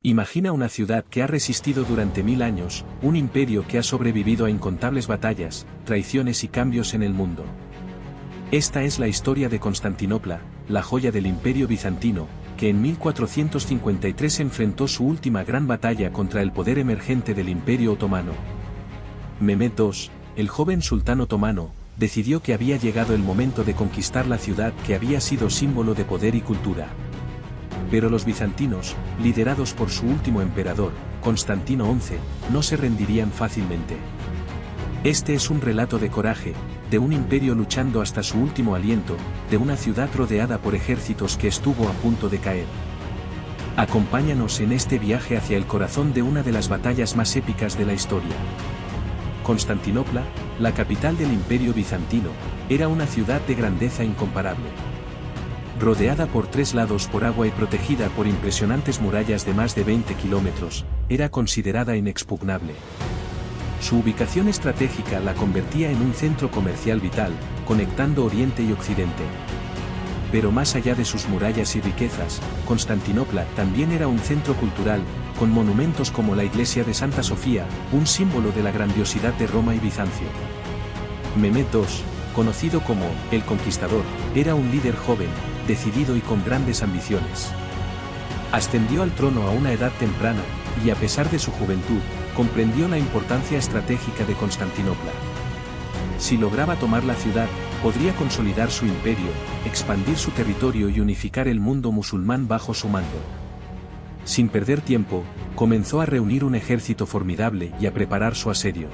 Imagina una ciudad que ha resistido durante 1000 años, un imperio que ha sobrevivido a incontables batallas, traiciones y cambios en el mundo. Esta es la historia de Constantinopla, la joya del Imperio bizantino, que en 1453 enfrentó su última gran batalla contra el poder emergente del Imperio otomano. Mehmed II, el joven sultán otomano, decidió que había llegado el momento de conquistar la ciudad que había sido símbolo de poder y cultura. Pero los bizantinos, liderados por su último emperador, Constantino XI, no se rendirían fácilmente. Este es un relato de coraje, de un imperio luchando hasta su último aliento, de una ciudad rodeada por ejércitos que estuvo a punto de caer. Acompáñanos en este viaje hacia el corazón de una de las batallas más épicas de la historia. Constantinopla, la capital del Imperio bizantino, era una ciudad de grandeza incomparable. Rodeada por tres lados por agua y protegida por impresionantes murallas de más de 20 kilómetros, era considerada inexpugnable. Su ubicación estratégica la convertía en un centro comercial vital, conectando Oriente y Occidente. Pero más allá de sus murallas y riquezas, Constantinopla también era un centro cultural, con monumentos como la iglesia de Santa Sofía, un símbolo de la grandiosidad de Roma y Bizancio. Mehmed II, conocido como el Conquistador, era un líder joven, decidido y con grandes ambiciones. Ascendió al trono a una edad temprana, y a pesar de su juventud, comprendió la importancia estratégica de Constantinopla. Si lograba tomar la ciudad, podría consolidar su imperio, expandir su territorio y unificar el mundo musulmán bajo su mando. Sin perder tiempo, comenzó a reunir un ejército formidable y a preparar su asedio.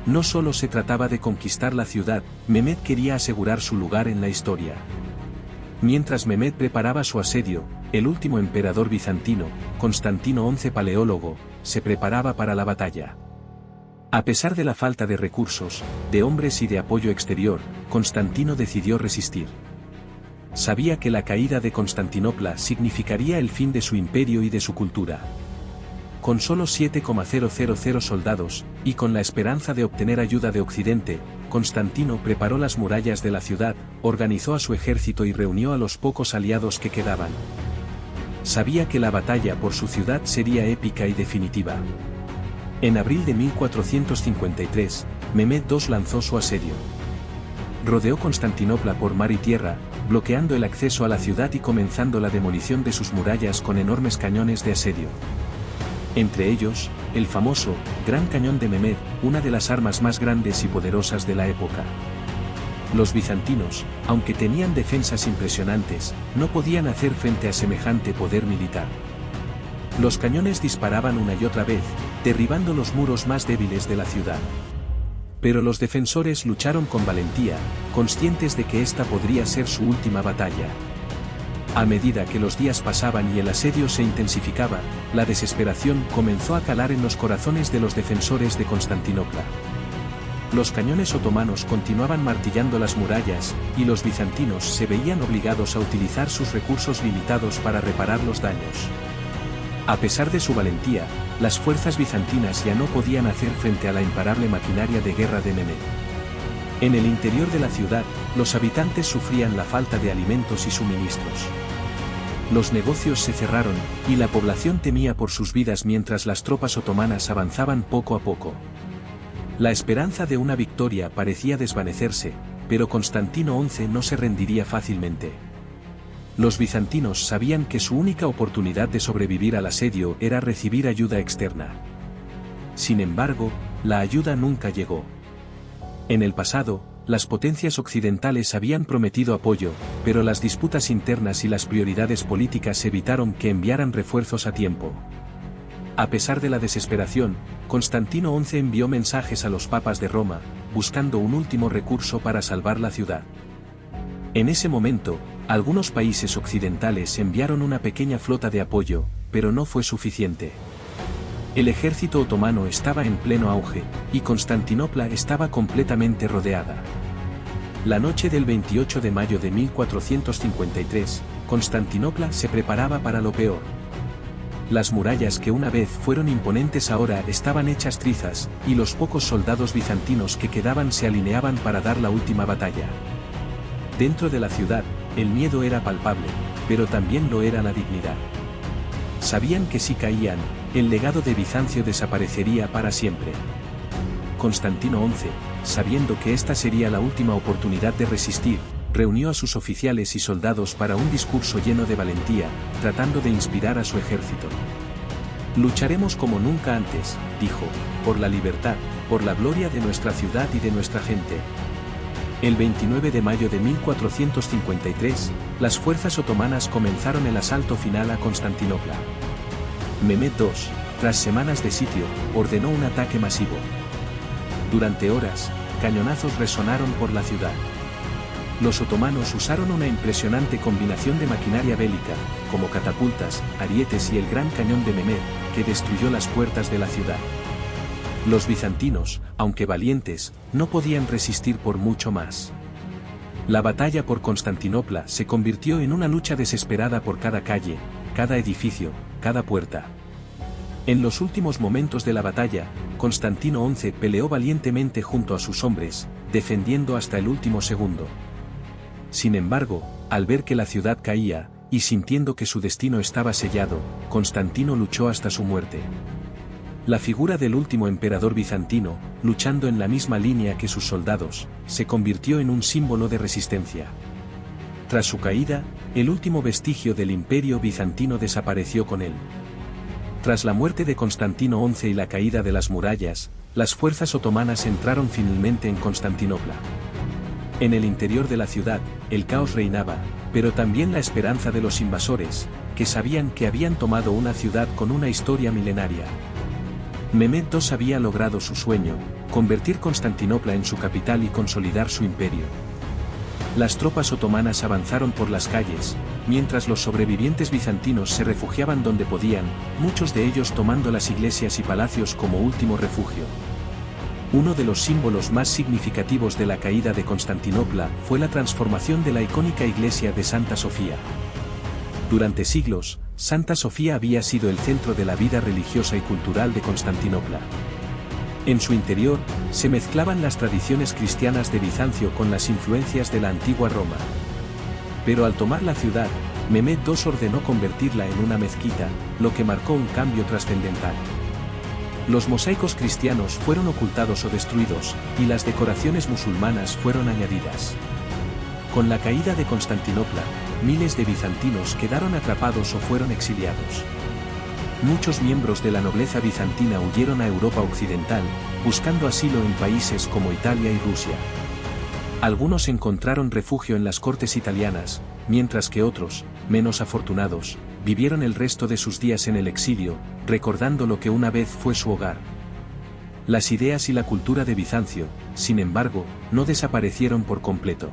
No solo se trataba de conquistar la ciudad, Mehmed quería asegurar su lugar en la historia. Mientras Mehmed preparaba su asedio, el último emperador bizantino, Constantino XI Paleólogo, se preparaba para la batalla. A pesar de la falta de recursos, de hombres y de apoyo exterior, Constantino decidió resistir. Sabía que la caída de Constantinopla significaría el fin de su imperio y de su cultura. Con solo 7,000 soldados, y con la esperanza de obtener ayuda de Occidente, Constantino preparó las murallas de la ciudad, organizó a su ejército y reunió a los pocos aliados que quedaban. Sabía que la batalla por su ciudad sería épica y definitiva. En abril de 1453, Mehmed II lanzó su asedio. Rodeó Constantinopla por mar y tierra, bloqueando el acceso a la ciudad y comenzando la demolición de sus murallas con enormes cañones de asedio. Entre ellos, el famoso Gran Cañón de Mehmed, una de las armas más grandes y poderosas de la época. Los bizantinos, aunque tenían defensas impresionantes, no podían hacer frente a semejante poder militar. Los cañones disparaban una y otra vez, derribando los muros más débiles de la ciudad. Pero los defensores lucharon con valentía, conscientes de que esta podría ser su última batalla. A medida que los días pasaban y el asedio se intensificaba, la desesperación comenzó a calar en los corazones de los defensores de Constantinopla. Los cañones otomanos continuaban martillando las murallas, y los bizantinos se veían obligados a utilizar sus recursos limitados para reparar los daños. A pesar de su valentía, las fuerzas bizantinas ya no podían hacer frente a la imparable maquinaria de guerra de Mehmed. En el interior de la ciudad, los habitantes sufrían la falta de alimentos y suministros. Los negocios se cerraron, y la población temía por sus vidas mientras las tropas otomanas avanzaban poco a poco. La esperanza de una victoria parecía desvanecerse, pero Constantino XI no se rendiría fácilmente. Los bizantinos sabían que su única oportunidad de sobrevivir al asedio era recibir ayuda externa. Sin embargo, la ayuda nunca llegó. En el pasado, las potencias occidentales habían prometido apoyo, pero las disputas internas y las prioridades políticas evitaron que enviaran refuerzos a tiempo. A pesar de la desesperación, Constantino XI envió mensajes a los papas de Roma, buscando un último recurso para salvar la ciudad. En ese momento, algunos países occidentales enviaron una pequeña flota de apoyo, pero no fue suficiente. El ejército otomano estaba en pleno auge, y Constantinopla estaba completamente rodeada. La noche del 28 de mayo de 1453, Constantinopla se preparaba para lo peor. Las murallas que una vez fueron imponentes ahora estaban hechas trizas, y los pocos soldados bizantinos que quedaban se alineaban para dar la última batalla. Dentro de la ciudad, el miedo era palpable, pero también lo era la dignidad. sabían que si caían, el legado de Bizancio desaparecería para siempre. Constantino XI, sabiendo que esta sería la última oportunidad de resistir, reunió a sus oficiales y soldados para un discurso lleno de valentía, tratando de inspirar a su ejército. Lucharemos como nunca antes, dijo, por la libertad, por la gloria de nuestra ciudad y de nuestra gente. El 29 de mayo de 1453, las fuerzas otomanas comenzaron el asalto final a Constantinopla. Mehmed II, tras semanas de sitio, ordenó un ataque masivo. Durante horas, cañonazos resonaron por la ciudad. Los otomanos usaron una impresionante combinación de maquinaria bélica, como catapultas, arietes y el gran cañón de Mehmed, que destruyó las puertas de la ciudad. Los bizantinos, aunque valientes, no podían resistir por mucho más. La batalla por Constantinopla se convirtió en una lucha desesperada por cada calle, cada edificio, cada puerta. En los últimos momentos de la batalla, Constantino XI peleó valientemente junto a sus hombres, defendiendo hasta el último segundo. Sin embargo, al ver que la ciudad caía, y sintiendo que su destino estaba sellado, Constantino luchó hasta su muerte. La figura del último emperador bizantino, luchando en la misma línea que sus soldados, se convirtió en un símbolo de resistencia. Tras su caída, el último vestigio del imperio bizantino desapareció con él. Tras la muerte de Constantino XI y la caída de las murallas, las fuerzas otomanas entraron finalmente en Constantinopla. En el interior de la ciudad, el caos reinaba, pero también la esperanza de los invasores, que sabían que habían tomado una ciudad con una historia milenaria. Mehmed II había logrado su sueño, convertir Constantinopla en su capital y consolidar su imperio. Las tropas otomanas avanzaron por las calles, mientras los sobrevivientes bizantinos se refugiaban donde podían, muchos de ellos tomando las iglesias y palacios como último refugio. Uno de los símbolos más significativos de la caída de Constantinopla fue la transformación de la icónica iglesia de Santa Sofía. Durante siglos, Santa Sofía había sido el centro de la vida religiosa y cultural de Constantinopla. En su interior, se mezclaban las tradiciones cristianas de Bizancio con las influencias de la antigua Roma. Pero al tomar la ciudad, Mehmed II ordenó convertirla en una mezquita, lo que marcó un cambio trascendental. Los mosaicos cristianos fueron ocultados o destruidos, y las decoraciones musulmanas fueron añadidas. Con la caída de Constantinopla, miles de bizantinos quedaron atrapados o fueron exiliados. Muchos miembros de la nobleza bizantina huyeron a Europa occidental, buscando asilo en países como Italia y Rusia. Algunos encontraron refugio en las cortes italianas, mientras que otros, menos afortunados, vivieron el resto de sus días en el exilio, recordando lo que una vez fue su hogar. Las ideas y la cultura de Bizancio, sin embargo, no desaparecieron por completo.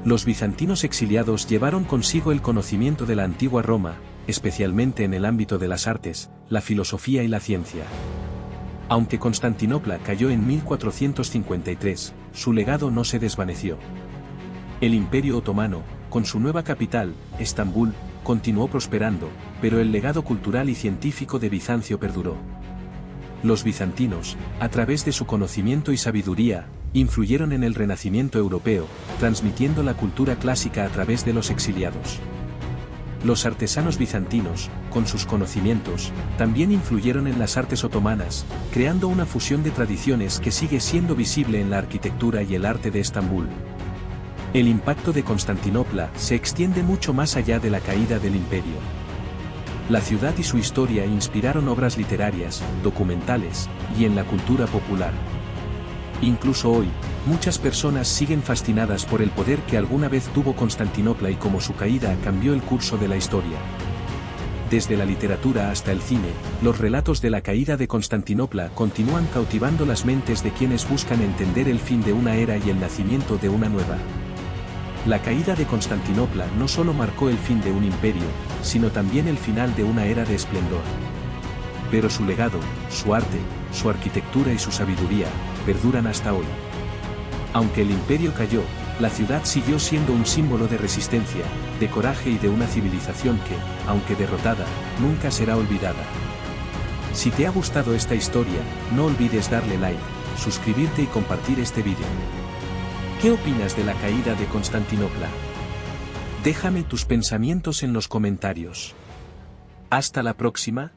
Los bizantinos exiliados llevaron consigo el conocimiento de la antigua Roma, especialmente en el ámbito de las artes, la filosofía y la ciencia. Aunque Constantinopla cayó en 1453, su legado no se desvaneció. El Imperio Otomano, con su nueva capital, Estambul, continuó prosperando, pero el legado cultural y científico de Bizancio perduró. Los bizantinos, a través de su conocimiento y sabiduría, influyeron en el Renacimiento europeo, transmitiendo la cultura clásica a través de los exiliados. Los artesanos bizantinos, con sus conocimientos, también influyeron en las artes otomanas, creando una fusión de tradiciones que sigue siendo visible en la arquitectura y el arte de Estambul. El impacto de Constantinopla se extiende mucho más allá de la caída del imperio. La ciudad y su historia inspiraron obras literarias, documentales, y en la cultura popular. Incluso hoy, muchas personas siguen fascinadas por el poder que alguna vez tuvo Constantinopla y cómo su caída cambió el curso de la historia. Desde la literatura hasta el cine, los relatos de la caída de Constantinopla continúan cautivando las mentes de quienes buscan entender el fin de una era y el nacimiento de una nueva. La caída de Constantinopla no solo marcó el fin de un imperio, sino también el final de una era de esplendor. Pero su legado, su arte, su arquitectura y su sabiduría, perduran hasta hoy. Aunque el imperio cayó, la ciudad siguió siendo un símbolo de resistencia, de coraje y de una civilización que, aunque derrotada, nunca será olvidada. Si te ha gustado esta historia, no olvides darle like, suscribirte y compartir este vídeo. ¿Qué opinas de la caída de Constantinopla? Déjame tus pensamientos en los comentarios. Hasta la próxima,